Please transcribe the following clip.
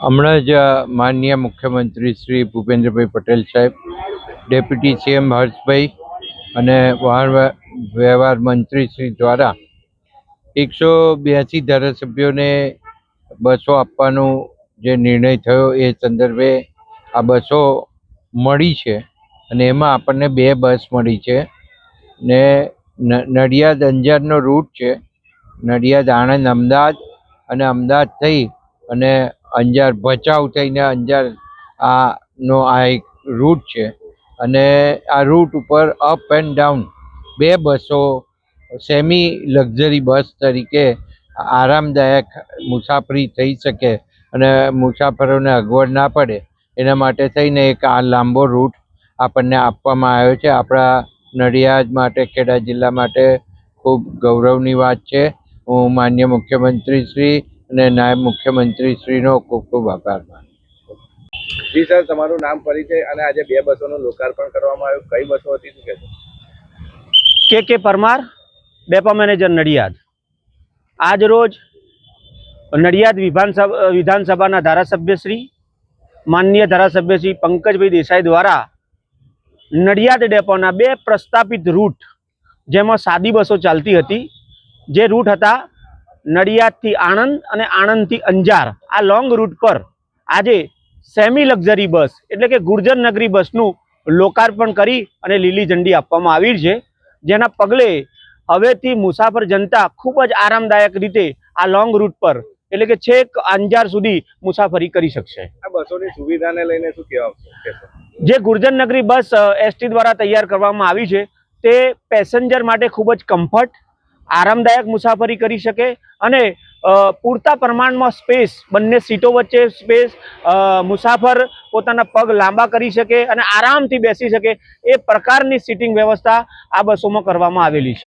હમણાં જ માનનીય મુખ્યમંત્રી શ્રી ભૂપેન્દ્રભાઈ પટેલ સાહેબ, ડેપ્યુટી સીએમ હર્ષભાઈ અને વાહન વ્યવહાર મંત્રી શ્રી દ્વારા 182 ધારાસભ્યોને બસો આપવાનો જે નિર્ણય થયો એ સંદર્ભે આ બસો મળી છે અને એમાં આપણને 2 બસ મળી છે ને નડિયાદ અંજારનો રૂટ છે. નડિયાદ આણંદ અમદાવાદ અને અમદાવાદ થઈ અને અંજાર ભચાઉ થઈને અંજાર આ એક રૂટ છે અને આ રૂટ ઉપર અપ એન્ડ ડાઉન 2 બસો સેમી લક્ઝરી બસ તરીકે આરામદાયક મુસાફરી થઈ શકે અને મુસાફરોને અગવડ ના પડે એના માટે થઈને એક આ લાંબો રૂટ આપણને આપવામાં આવ્યો છે. આપણા નડિયાદ માટે, ખેડા જિલ્લા માટે ખૂબ ગૌરવની વાત છે. હું માનનીય મુખ્યમંત્રી શ્રી અને નાયબ મુખ્યમંત્રી શ્રીનો ખૂબ ખૂબ આભાર માનું છું. જી સર, તમારું નામ, પરિચય અને આજે 2 બસોનું લોકાર્પણ કરવામાં આવ્યું, કઈ બસો હતી, શું કહેશો? કે પરમાર, ડેપો મેનેજર, નડિયાદ. આજ રોજ નડિયાદ વિધાનસભાના ધારાસભ્ય શ્રી માનનીય ધારાસભ્ય શ્રી પંકજભાઈ દેસાઈ દ્વારા નડિયાદ ડેપોના 2 પ્રસ્થાપિત રૂટ, જેમાં સાદી બસો ચાલતી હતી, જે રૂટ હતા નડિયાદથી આણંદ અને આણંદથી અંજાર, આ લોંગ રૂટ પર આજે સેમી લક્ઝરી બસ એટલે કે ગુર્જર નગરી બસનું લોકાર્પણ કરી અને લીલી ઝંડી આપવામાં આવી છે, જેના પગલે હવેથી મુસાફર જનતા ખૂબ જ આરામદાયક રીતે આ લોંગ રૂટ પર એટલે કે છેક અંજાર સુધી મુસાફરી કરી શકશે. આ બસોની સુવિધાને લઈને શું કહેવા? જે ગુર્જર નગરી બસ એસટી દ્વારા તૈયાર કરવામાં આવી છે તે પેસેન્જર માટે ખૂબ જ કમ્ફર્ટ, આરામદાયક મુસાફરી કરી શકે અને પૂરતા પ્રમાણમાં સ્પેસ, બંને સીટો વચ્ચે સ્પેસ, મુસાફર પોતાના પગ લાંબા કરી શકે અને આરામથી બેસી શકે એ પ્રકારની સીટિંગ વ્યવસ્થા આ બસોમાં કરવામાં આવેલી છે.